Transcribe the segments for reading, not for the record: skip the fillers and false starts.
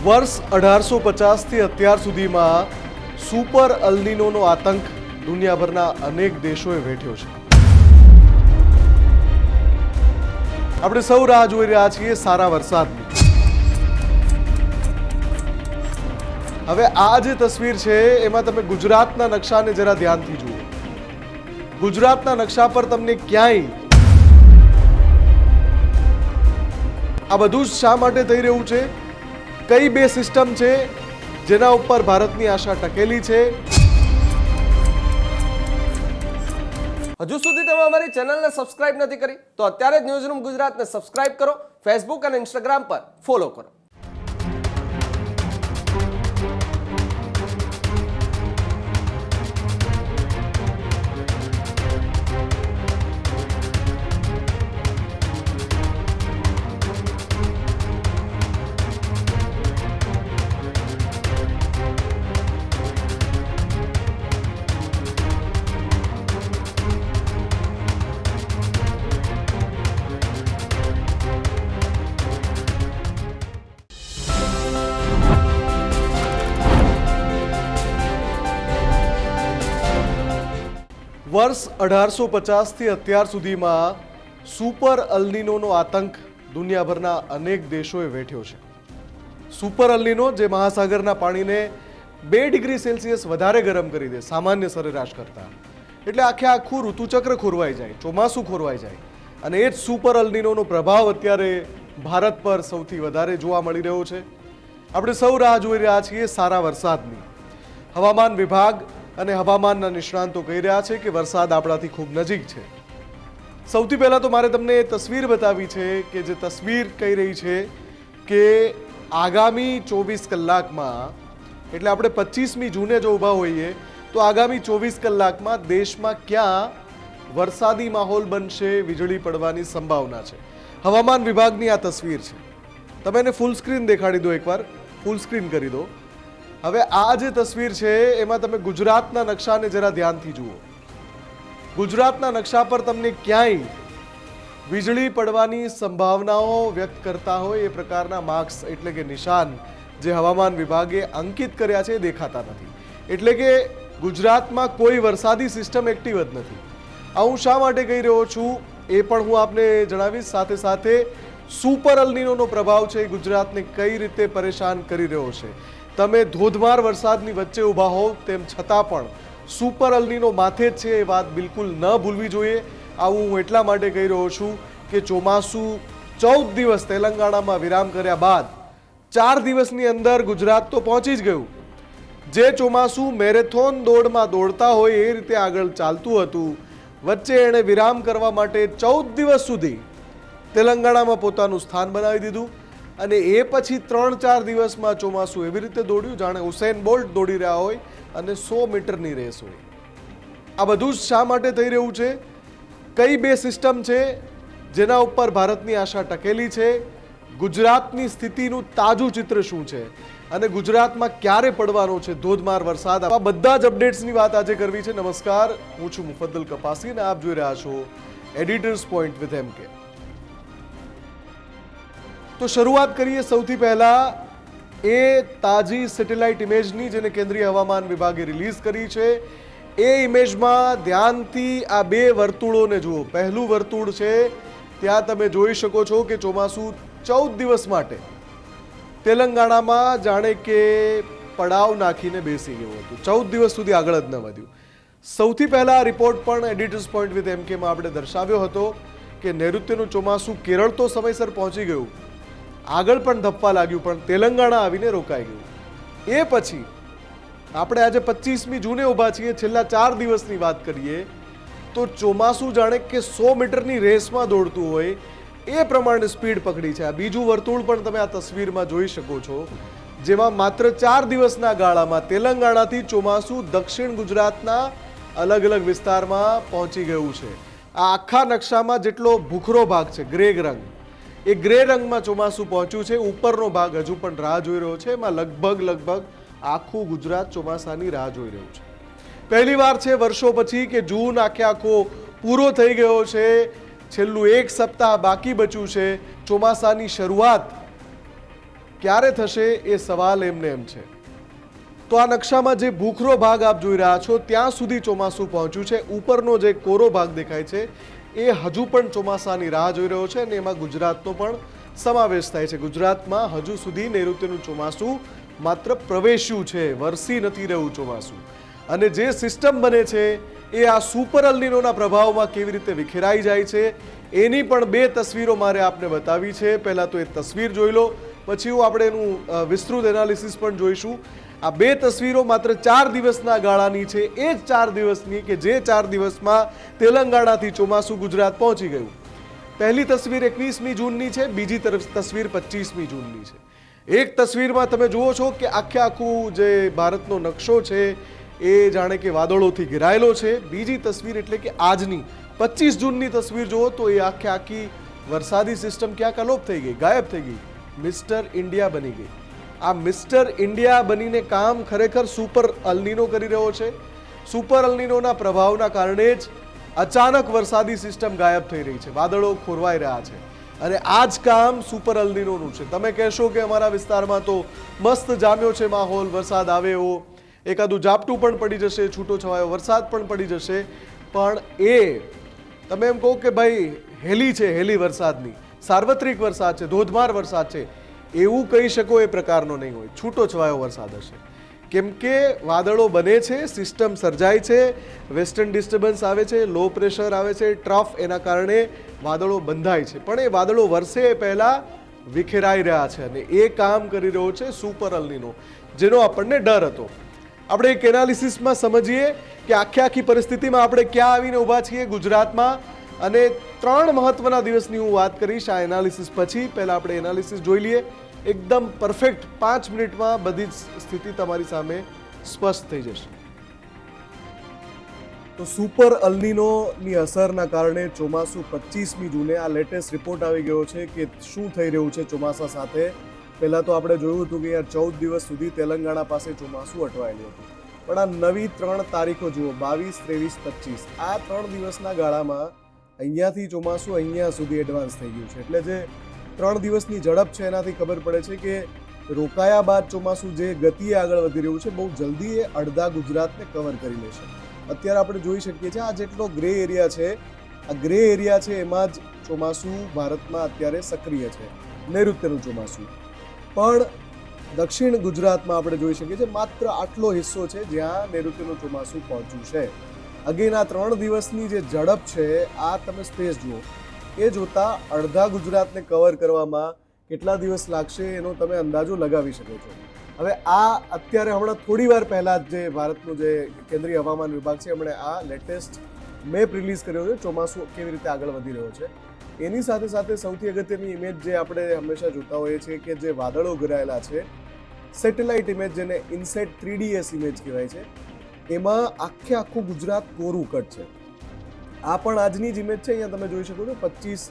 વર્ષ 1850 થી અત્યાર સુધીમાં સુપર અલ્નિનોનો આતંક દુનિયાભરના અનેક દેશોએ વેઠ્યો છે. આપણે સૌ રાહ જોઈ રહ્યા છીએ સારા વરસાદની. હવે આ જે તસવીર છે એમાં તમે ગુજરાતના નકશાને જરા ધ્યાનથી જુઓ. ગુજરાતના નકશા પર તમને ક્યાંય આ બધું જ શા માટે થઈ રહ્યું છે? કઈ બે સિસ્ટમ છે જેના ઉપર ભારતની આશા ટકેલી છે? હજુ સુધી તમે અમારી ચેનલને સબસ્ક્રાઇબ નથી કરી તો અત્યારે જ ન્યૂઝરૂમ ગુજરાતને સબસ્ક્રાઇબ કરો, ફેસબુક અને ઇન્સ્ટાગ્રામ પર ફોલો કરો. વર્ષ 1850 થી અત્યાર સુધીમાં સુપર અલ્નિનોનો આતંક દુનિયાભરના અનેક દેશોએ વેઠ્યો છે. સુપર અલ્નિનો જે મહાસાગરના પાણીને 2 ડિગ્રી સેલ્સિયસ વધારે ગરમ કરી દે સામાન્ય સરેરાશ કરતા, એટલે આખું ઋતુચક્ર ખોરવાઈ જાય, ચોમાસું ખોરવાઈ જાય. અને એ જ સુપર અલ્નિનોનો પ્રભાવ અત્યારે ભારત પર સૌથી વધારે જોવા મળી રહ્યો છે. આપણે સૌ રાહ જોઈ રહ્યા છીએ સારા વરસાદની. હવામાન વિભાગ અને હવામાનના નિષ્ણાંતો કહી રહ્યા છે કે વરસાદ આપણાથી ખૂબ નજીક છે. સૌથી પહેલાં તો મારે તમને તસવીર બતાવી છે કે જે તસવીર કહી રહી છે કે આગામી 24 કલાકમાં, એટલે આપણે 25મી જૂને જો ઊભા હોઈએ તો આગામી 24 કલાકમાં દેશમાં ક્યાં વરસાદી માહોલ બનશે, વીજળી પડવાની સંભાવના છે. હવામાન વિભાગની આ તસવીર છે. તમે એને ફૂલ સ્ક્રીન દેખાડી દો, એકવાર ફૂલ સ્ક્રીન કરી દો. હવે આ જે તસવીર છે એમાં તમે ગુજરાતના નકશાને જરા ધ્યાનથી જુઓ. ગુજરાતના નકશા પર તમને ક્યાંય વીજળી પડવાની સંભાવનાઓ વ્યક્ત કરતા હોય એ પ્રકારના માર્ક્સ એટલે કે નિશાન જે હવામાન વિભાગે અંકિત કર્યા છે એ દેખાતા નથી. એટલે કે ગુજરાતમાં કોઈ વરસાદી સિસ્ટમ એક્ટિવ જ નથી. આ હું શા માટે કહી રહ્યો છું એ પણ હું આપને જણાવીશ. સાથે સાથે સુપર અલ્નિનોનો પ્રભાવ છે ગુજરાતને કઈ રીતે પરેશાન કરી રહ્યો છે. તમે ધોધમાર વરસાદની વચ્ચે ઊભા હોવ તેમ છતાં પણ સુપર અલ્નિનો માથે જ છે એ વાત બિલકુલ ન ભૂલવી જોઈએ. આવું હું એટલા માટે કહી રહ્યો છું કે ચોમાસું 14 દિવસ તેલંગાણામાં વિરામ કર્યા બાદ 4 દિવસની અંદર ગુજરાત તો પહોંચી જ ગયું. જે ચોમાસું મેરેથોન દોડમાં દોડતા હોય એ રીતે આગળ ચાલતું હતું, વચ્ચે એણે વિરામ કરવા માટે 14 દિવસ સુધી તેલંગાણામાં પોતાનું સ્થાન બનાવી દીધું. અને એ પછી 3-4 દિવસમાં ચોમાસું એવી રીતે દોડ્યું જાણે ઉસેન બોલ્ટ દોડી રહ્યા હોય અને 100 મીટરની રેસ હોય. આ બધું જ શા માટે થઈ રહ્યું છે? કઈ બે સિસ્ટમ છે જેના ઉપર ભારતની આશા ટકેલી છે? ગુજરાતની સ્થિતિનું તાજું ચિત્ર શું છે અને ગુજરાતમાં ક્યારે પડવાનો છે ધોધમાર વરસાદ? આ બધા જ અપડેટ્સની વાત આજે કરવી છે. નમસ્કાર, હું છું મુફદ્દલ કપાસી અને આપ જોઈ રહ્યા છો એડિટર્સ પોઈન્ટ વિથ MK. તો શરૂઆત કરીએ સૌથી પહેલા એ તાજી સેટેલાઇટ ઇમેજની જેને કેન્દ્રીય હવામાન વિભાગે રિલીઝ કરી છે. એ ઇમેજમાં ધ્યાનથી આ બે વર્તુળોને જુઓ. પહેલું વર્તુળ છે ત્યાં તમે જોઈ શકો છો કે ચોમાસું 14 દિવસ માટે તેલંગાણામાં જાણે કે પડાવ નાખીને બેસી ગયું હતું. 14 દિવસ સુધી આગળ જ ન વધ્યું. સૌથી પહેલા આ રિપોર્ટ પણ એડિટર્સ પોઈન્ટ વિથ MKમાં આપણે દર્શાવ્યો હતો કે નૈઋત્યનું ચોમાસું કેરળ તો સમયસર પહોંચી ગયું, આગળ પણ ધપ્પા લાગ્યું, પણ તેલંગાણા આવીને રોકાઈ ગયું. એ પછી આપણે આજે 25મી જૂને ઊભા છીએ. છેલ્લા 4 દિવસની વાત કરીએ તો ચોમાસું જાણે કે 100 મીટરની રેસમાં દોડતું હોય એ પ્રમાણે સ્પીડ પકડી છે. આ બીજું વર્તુળ પણ તમે આ તસવીરમાં જોઈ શકો છો, જેમાં માત્ર 4 દિવસના ગાળામાં તેલંગાણાથી ચોમાસું દક્ષિણ ગુજરાતના અલગ અલગ વિસ્તારમાં પહોંચી ગયું છે. આ આખા નકશામાં જેટલો ભૂખરો ભાગ છે ગ્રે રંગ, એ ગ્રે રંગમાં ચોમાસું પહોંચ્યું છે. ઉપરનો ભાગ હજુ પણ રાહ જોઈ રહ્યો છે. એમાં લગભગ આખું ગુજરાત ચોમાસાની રાહ જોઈ રહ્યું છે. પહેલી વાર છે વર્ષો પછી કે જૂન આખો પૂરો થઈ ગયો છે. છેલ્લું 1 સપ્તાહ બાકી બચ્યું છે. ચોમાસાની શરૂઆત ક્યારે થશે એ સવાલ એમને એમ છે. તો આ નકશામાં જે ભૂખરો ભાગ આપ જોઈ રહ્યા છો ત્યાં સુધી ચોમાસું પહોંચ્યું છે. ઉપરનો જે કોરો ભાગ દેખાય છે એ હજુ પણ ચોમાસાની રાહ જોઈ રહ્યો છે અને એમાં ગુજરાતનો પણ સમાવેશ થાય છે. ગુજરાતમાં હજુ સુધી નૈઋત્યનું ચોમાસું માત્ર પ્રવેશ્યું છે, વરસી નથી રહ્યું ચોમાસું. અને જે સિસ્ટમ બને છે એ આ સુપર અલ્નીનોના પ્રભાવમાં કેવી રીતે વિખેરાઈ જાય છે એની પણ બે તસવીરો મારે આપને બતાવી છે. પહેલાં તો એ તસવીર જોઈ લો, પછી આપણે એનું વિસ્તૃત એનાલિસિસ પણ જોઈશું. આ બે તસવીરો માત્ર 4 દિવસના ગાળાની છે, એ જ 4 દિવસની કે જે 4 દિવસમાં તેલંગાણાથી ચોમાસું ગુજરાત પહોંચી ગયું. પહેલી તસવીર 21મી જૂનની છે, બીજી તસવીર 25મી જૂનની છે. એક તસવીરમાં તમે જુઓ છો કે આખું જે ભારતનો નકશો છે એ જાણે કે વાદળોથી ઘેરાયેલો છે. બીજી તસવીર એટલે કે આજની 25 જૂનની તસવીર જુઓ તો એ આખી વરસાદી સિસ્ટમ ક્યાંક અલોપ થઈ ગઈ, ગાયબ થઈ ગઈ, મિસ્ટર ઇન્ડિયા બની ગઈ. આ મિસ્ટર ઇન્ડિયા બનીને કામ ખરેખર સુપર અલ્નીનો કરી રહ્યો છે. સુપર અલ્નીનોના પ્રભાવના કારણે જ અચાનક વરસાદી સિસ્ટમ ગાયબ થઈ રહી છે, વાદળો ખોરવાઈ રહ્યા છે. અને આ જ કામ સુપર અલ્નીનોનું છે. તમે કહેશો કે અમારા વિસ્તારમાં તો મસ્ત જામ્યો છે માહોલ, વરસાદ આવે એવો, એકાદું ઝાપટું પણ પડી જશે, છૂટો છવાયો વરસાદ પણ પડી જશે, પણ એ તમે એમ કહો કે ભાઈ હેલી છે, હેલી વરસાદની, સાર્વત્રિક વરસાદ છે, ધોધમાર વરસાદ છે, એવું કહી શકો એ પ્રકારનો નહીં હોય. છૂટો છવાયો વરસાદ હશે. કેમ કે વાદળો બને છે, સિસ્ટમ સર્જાય છે, વેસ્ટર્ન ડિસ્ટર્બન્સ આવે છે, લો પ્રેશર આવે છે, ટ્રફ, એના કારણે વાદળો બંધાય છે. પણ એ વાદળો વરસે એ પહેલાં વિખેરાઈ રહ્યા છે અને એ કામ કરી રહ્યો છે સુપર અલ્નીનો, જેનો આપણને ડર હતો. આપણે એક એનાલિસિસમાં સમજીએ કે આખી પરિસ્થિતિમાં આપણે ક્યાં આવીને ઊભા છીએ ગુજરાતમાં. અને 3 મહત્વના દિવસની હું વાત કરીશ આ એનાલિસિસ પછી. પહેલાં આપણે એનાલિસિસ જોઈ લઈએ. એકદમ પરફેક્ટ 5 મિનિટમાં બધી જ સ્થિતિ તમારી સામે સ્પષ્ટ થઈ જશે. તો સુપર અલ્નીનોની અસરના કારણે ચોમાસું 25મી જૂને આ લેટેસ્ટ રિપોર્ટ આવી ગયો છે કે શું થઈ રહ્યું છે ચોમાસા સાથે. પહેલાં તો આપણે જોયું હતું કે યાર 14 દિવસ સુધી તેલંગાણા પાસે ચોમાસું અટવાયેલું હતું. પણ આ નવી 3 તારીખો જુઓ, 22, 23, 25, આ 3 દિવસના ગાળામાં અહીંયાથી ચોમાસું અહીંયા સુધી એડવાન્સ થઈ ગયું છે. એટલે જે 3 દિવસની ઝડપ છે એનાથી ખબર પડે છે કે રોકાયા બાદ ચોમાસું જે ગતિએ આગળ વધી રહ્યું છે, બહુ જલ્દી એ અડધા ગુજરાતને કવર કરી લેશે. અત્યારે આપણે જોઈ શકીએ છીએ આ જેટલો ગ્રે એરિયા છે, આ ગ્રે એરિયા છે એમાં જ ચોમાસું ભારતમાં અત્યારે સક્રિય છે, નૈઋત્યનું ચોમાસું. પણ દક્ષિણ ગુજરાતમાં આપણે જોઈ શકીએ છીએ માત્ર આટલો હિસ્સો છે જ્યાં નૈઋત્યનું ચોમાસું પહોંચ્યું છે. અગેન આ 3 દિવસની જે ઝડપ છે, આ તમે સ્પેસ જુઓ, એ જોતા અડધા ગુજરાતને કવર કરવામાં કેટલા દિવસ લાગશે એનો તમે અંદાજો લગાવી શકો છો. હવે આ અત્યારે હમણાં થોડી વાર પહેલાં જે ભારતનું જે કેન્દ્રીય હવામાન વિભાગ છે એમણે આ લેટેસ્ટ મેપ રિલીઝ કર્યો છે ચોમાસું કેવી રીતે આગળ વધી રહ્યો છે. એની સાથે સાથે સૌથી અગત્યની ઇમેજ જે આપણે હંમેશા જોતા હોઈએ છીએ કે જે વાદળો ઘેરાયેલા છે, સેટેલાઇટ ઇમેજ જેને ઇનસેટ 3DS ઇમેજ કહેવાય છે, એમાં આખું ગુજરાત કોરું કટ છે. આ પણ આજની જ ઇમેજ છે. અહીંયા તમે જોઈ શકો છો 25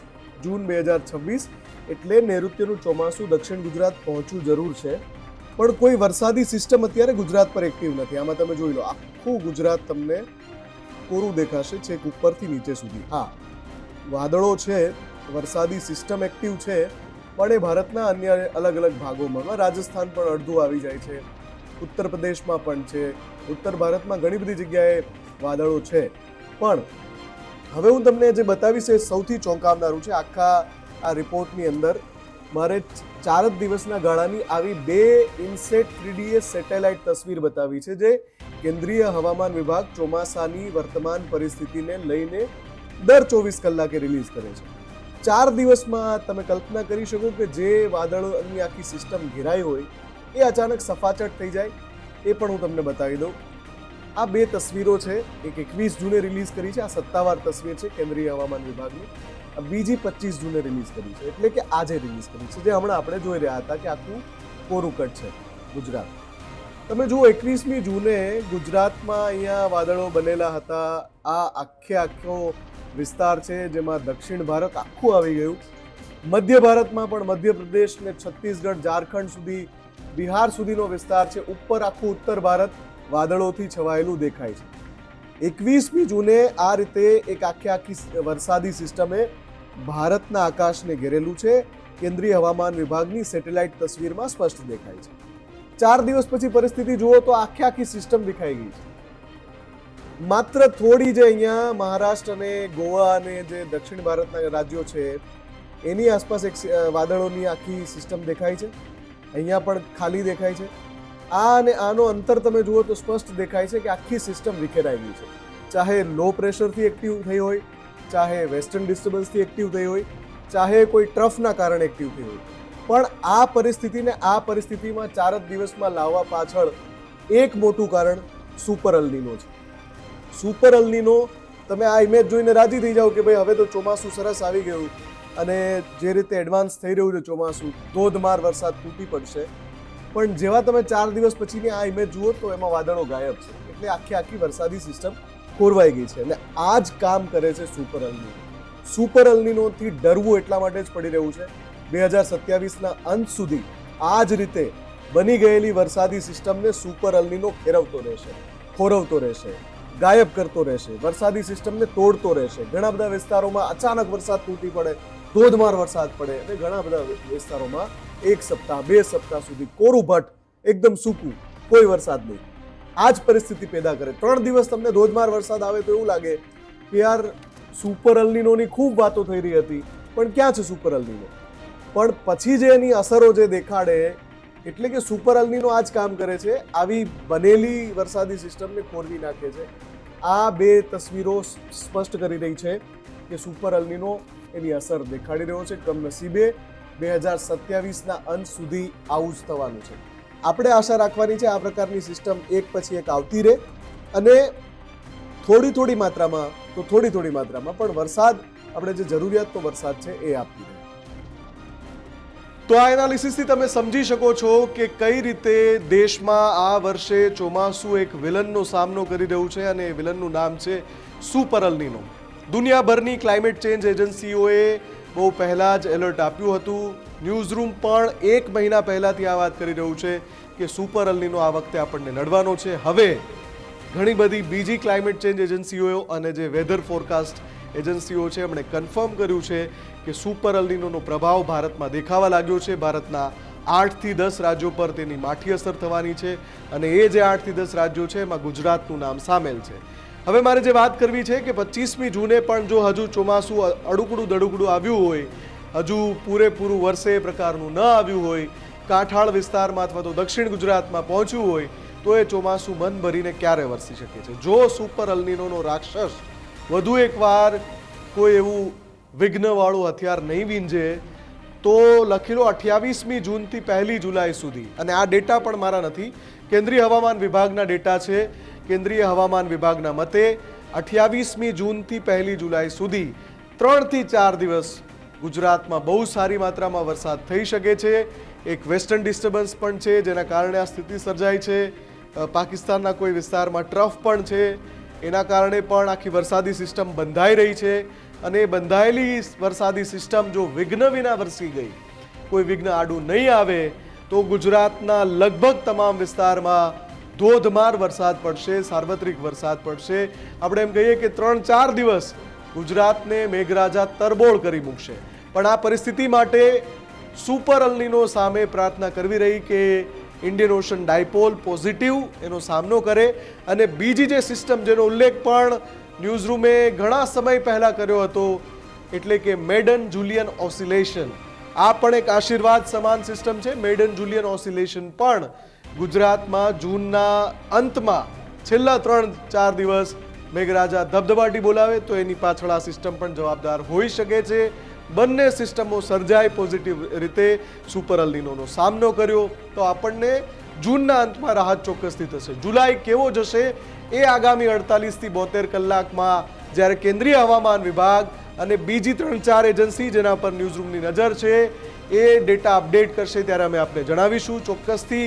જૂન 2026. એટલે નૈઋત્યનું ચોમાસું દક્ષિણ ગુજરાત પહોંચવું જરૂર છે, પણ કોઈ વરસાદી સિસ્ટમ અત્યારે ગુજરાત પર એક્ટિવ નથી. આમાં તમે જોઈ લો, આખું ગુજરાત તમને કોરું દેખાશે છેક ઉપરથી નીચે સુધી. હા, વાદળો છે, વરસાદી સિસ્ટમ એક્ટિવ છે, પણ એ ભારતના અન્ય અલગ અલગ ભાગોમાં, રાજસ્થાન પણ અડધું આવી જાય છે, ઉત્તર પ્રદેશમાં પણ છે, ઉત્તર ભારતમાં ઘણી બધી જગ્યાએ વાદળો છે. પણ હવે હું તમને જે બતાવીશ એ સૌથી ચોંકાવનારું છે. આખા આ રિપોર્ટની અંદર મારે 4 જ દિવસના ગાળાની આવી 2 ઇનસેટ 3DS સેટેલાઇટ તસવીર બતાવી છે જે કેન્દ્રીય હવામાન વિભાગ ચોમાસાની વર્તમાન પરિસ્થિતિને લઈને દર 24 કલાકે રિલીઝ કરે છે. 4 દિવસમાં તમે કલ્પના કરી શકો કે જે વાદળોની આખી સિસ્ટમ ઘેરાઈ હોય એ અચાનક સફાચટ થઈ જાય. એ પણ હું તમને બતાવી દઉં. આ 2 તસવીરો છે. એક 21 જૂને રિલીઝ કરી છે, આ સત્તાવાર તસવીર છે કેન્દ્રીય હવામાન વિભાગની. આ બીજી 25 જૂને રિલીઝ કરી છે, એટલે કે આજે રિલીઝ કરી છે, જે હમણાં આપણે જોઈ રહ્યા હતા કે આખું કોરું કટ છે ગુજરાત. તમે જુઓ 21મી જૂને ગુજરાતમાં અહીંયા વાદળો બનેલા હતા. આ આખો વિસ્તાર છે જેમાં દક્ષિણ ભારત આખું આવી ગયું. મધ્ય ભારતમાં પણ મધ્યપ્રદેશ ને છત્તીસગઢ, ઝારખંડ સુધી, બિહાર સુધીનો વિસ્તાર છે. ઉપર આખું ઉત્તર ભારત વાદળોથી છવાયેલું દેખાય છે. 21મી જૂને આ રીતે એક આખી વરસાદી સિસ્ટમે ભારતના આકાશને ઘેરેલું છે. કેન્દ્રીય હવામાન વિભાગની સેટેલાઇટ તસવીરમાં સ્પષ્ટ દેખાય છે. 4 દિવસ પછી પરિસ્થિતિ જુઓ તો આખી સિસ્ટમ વિખાઈ ગઈ છે. માત્ર થોડી જે અહીંયા મહારાષ્ટ્ર અને ગોવા અને જે દક્ષિણ ભારતના રાજ્યો છે એની આસપાસ એક વાદળોની આખી સિસ્ટમ દેખાય છે. અહીંયા પણ ખાલી દેખાય છે. આ અને આનો અંતર તમે જુઓ તો સ્પષ્ટ દેખાય છે કે આખી સિસ્ટમ વિખેરાઈ ગઈ છે. ચાહે લો પ્રેશરથી એક્ટિવ થઈ હોય, ચાહે વેસ્ટર્ન ડિસ્ટર્બન્સથી એક્ટિવ થઈ હોય, ચાહે કોઈ ટ્રફના કારણે એક્ટિવ થઈ હોય, પણ આ પરિસ્થિતિને આ પરિસ્થિતિમાં 4 જ દિવસમાં લાવવા પાછળ એક મોટું કારણ સુપર અલ્નીનો છે. સુપર અલ્નીનો, તમે આ ઇમેજ જોઈને રાજી થઈ જાઓ કે ભાઈ હવે તો ચોમાસું સરસ આવી ગયું અને જે રીતે એડવાન્સ થઈ રહ્યું છે ચોમાસું, ધોધમાર વરસાદ તૂટી પડશે. પણ જેવા તમે 4 દિવસ પછીની આ ઇમેજ જુઓ તો એમાં વાદળો ગાયબ છે. એટલે આખી વરસાદી સિસ્ટમ ખોરવાઈ ગઈ છે અને આ જ કામ કરે છે સુપર અલ્નીનો. સુપર અલ્નીનોથી ડરવું એટલા માટે જ પડી રહ્યું છે 2027ના અંત સુધી આ જ રીતે બની ગયેલી વરસાદી સિસ્ટમને સુપર અલ્નીનો ખેરવતો રહેશે, ખોરવતો રહેશે, ગાયબ કરતો રહેશે, વરસાદી સિસ્ટમને તોડતો રહેશે. ઘણા બધા વિસ્તારોમાં અચાનક વરસાદ તૂટી પડે, ધોધમાર વરસાદ પડે અને ઘણા બધા વિસ્તારોમાં 1 સપ્તાહ 2 સપ્તાહ સુધી કોરું ભટ્ટ, એકદમ સૂકું, કોઈ વરસાદ નહીં. આ જ પરિસ્થિતિ પેદા કરે. 3 દિવસ તમને ધોધમાર વરસાદ આવે તો એવું લાગે કે યાર સુપર અલ્નીનોની ખૂબ વાતો થઈ રહી હતી, પણ ક્યાં છે સુપર અલ્નીનો? પણ પછી જે એની અસરો જે દેખાડે, એટલે કે સુપર અલ્નીનો આ જ કામ કરે છે, આવી બનેલી વરસાદી સિસ્ટમને ખોરવી નાખે છે. આ 2 તસવીરો સ્પષ્ટ કરી રહી છે કે સુપર અલ્નીનો એની અસર દેખાડી રહ્યો છે. કમનસીબે 2027ના અંત સુધી આવું જ થવાનું છે. આપણે આશા રાખવાની છે આ પ્રકારની સિસ્ટમ એક પછી એક આવતી રહે અને થોડી માત્રામાં પણ વરસાદ, આપણે જે જરૂરિયાતનો વરસાદ છે એ આપતી રહે. તો આ એનાલિસિસથી તમે સમજી શકો છો કે કઈ રીતે દેશમાં આ વર્ષે ચોમાસું એક વિલનનો સામનો કરી રહ્યું છે અને એ વિલનનું નામ છે સુપર અલ્નીનો. દુનિયાભરની ક્લાઇમેટ ચેન્જ એજન્સીઓએ બહુ પહેલાં જ એલર્ટ આપ્યું હતું. ન્યૂઝરૂમ પણ 1 મહિના પહેલાંથી આ વાત કરી રહ્યું છે કે સુપર અલ્નીનો આ વખતે આપણને નડવાનો છે. હવે ઘણી બધી બીજી ક્લાઇમેટ ચેન્જ એજન્સીઓ અને જે વેધર ફોરકાસ્ટ એજન્સીઓ છે એમણે કન્ફર્મ કર્યું છે કે સુપર અલ્નીનોનો પ્રભાવ ભારતમાં દેખાવા લાગ્યો છે. ભારતના 8 થી 10 રાજ્યો પર તેની માઠી અસર થવાની છે અને એ જે 8 થી 10 રાજ્યો છે એમાં ગુજરાતનું નામ સામેલ છે. હવે મારે જે વાત કરવી છે કે 25મી જૂને પણ જો હજુ ચોમાસું અડુકડું દડુકડું આવ્યું હોય, હજુ પૂરેપૂરું વર્ષે એ પ્રકારનું ન આવ્યું હોય, કાંઠાળ વિસ્તારમાં અથવા તો દક્ષિણ ગુજરાતમાં પહોંચ્યું હોય તો એ ચોમાસું મન ભરીને ક્યારે વરસી શકે છે. જો સુપર અલ્નીનોનો રાક્ષસ વધુ એકવાર કોઈ એવું વિઘ્નવાળું હથિયાર નહીં વીંજે તો લખી લો 28મી જૂનથી 1 જુલાઈ સુધી, અને આ ડેટા પણ મારા નથી, કેન્દ્રીય હવામાન વિભાગના ડેટા છે. કેન્દ્રીય હવામાન વિભાગના મતે 28મી જૂનથી 1 જુલાઈ સુધી 3 થી 4 દિવસ ગુજરાતમાં બહુ સારી માત્રામાં વરસાદ થઈ શકે છે. એક વેસ્ટર્ન ડિસ્ટર્બન્સ પણ છે જેના કારણે આ સ્થિતિ સર્જાય છે. પાકિસ્તાનના કોઈ વિસ્તારમાં ટ્રફ પણ છે, એના કારણે પણ આખી વરસાદી સિસ્ટમ બંધાઈ રહી છે અને એ બંધાયેલી વરસાદી સિસ્ટમ જો વિઘ્ન વિના વરસી ગઈ, કોઈ વિઘ્ન આડું નહીં આવે તો ગુજરાતના લગભગ તમામ વિસ્તારમાં ધોધમાર વરસાદ પડશે, સાર્વત્રિક વરસાદ પડશે. આપણે એમ કહીએ કે 3-4 દિવસ ગુજરાતને મેઘરાજા તરબોળ કરી મૂકશે. પણ આ પરિસ્થિતિ માટે સુપર અલ્નીનો સામે પ્રાર્થના કરવી રહી કે ઇન્ડિયન ઓશન ડાયપોલ પોઝિટિવ એનો સામનો કરે. અને બીજી જે સિસ્ટમ જેનો ઉલ્લેખ પણ ન્યૂઝરૂમે ઘણા સમય પહેલા કર્યો હતો, એટલે કે મેડન જુલિયન ઓસિલેશન, આ પણ એક આશીર્વાદ સમાન સિસ્ટમ છે. મેડન જુલિયન ઓસિલેશન પણ ગુજરાતમાં જૂનના અંતમાં છેલ્લા 3-4 દિવસ મેઘરાજા ધબધબાટી બોલાવે તો એની પાછળ આ સિસ્ટમ પણ જવાબદાર હોઈ શકે છે. બંને સિસ્ટમો સર્જાય પોઝિટિવ રીતે સુપર અલ્નીનોનો સામનો કર્યો તો આપણને જૂનના અંતમાં રાહત ચોક્કસથી થશે. જુલાઈ કેવો જશે એ આગામી 48 થી 72 કલાકમાં જ્યારે કેન્દ્રીય હવામાન વિભાગ અને બીજી 3-4 એજન્સી જેના પર ન્યૂઝરૂમની નજર છે એ ડેટા અપડેટ કરશે ત્યારે અમે આપને જણાવીશું. ચોક્કસથી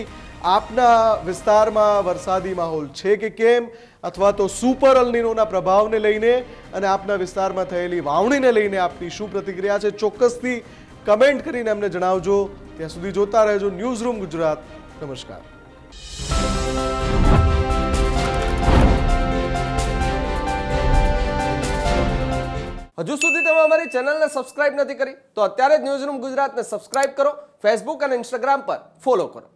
આપના વિસ્તારમાં વરસાદી માહોલ છે કે કેમ, અથવા તો સુપર અલ્નીનોના પ્રભાવને લઈને અને આપના વિસ્તારમાં થયેલી વાવણીને લઈને આપની શું પ્રતિક્રિયા છે, ચોક્કસથી કમેન્ટ કરીને અમને જણાવજો. ત્યાં સુધી જોતા રહેજો ન્યૂઝરૂમ ગુજરાત. નમસ્કાર. હજુ સુધી તમે અમારી ચેનલને સબસ્ક્રાઇબ નથી કરી તો અત્યારે જ ન્યૂઝરૂમ ગુજરાતને સબસ્ક્રાઇબ કરો, ફેસબુક અને ઇન્સ્ટાગ્રામ પર ફોલો કરો.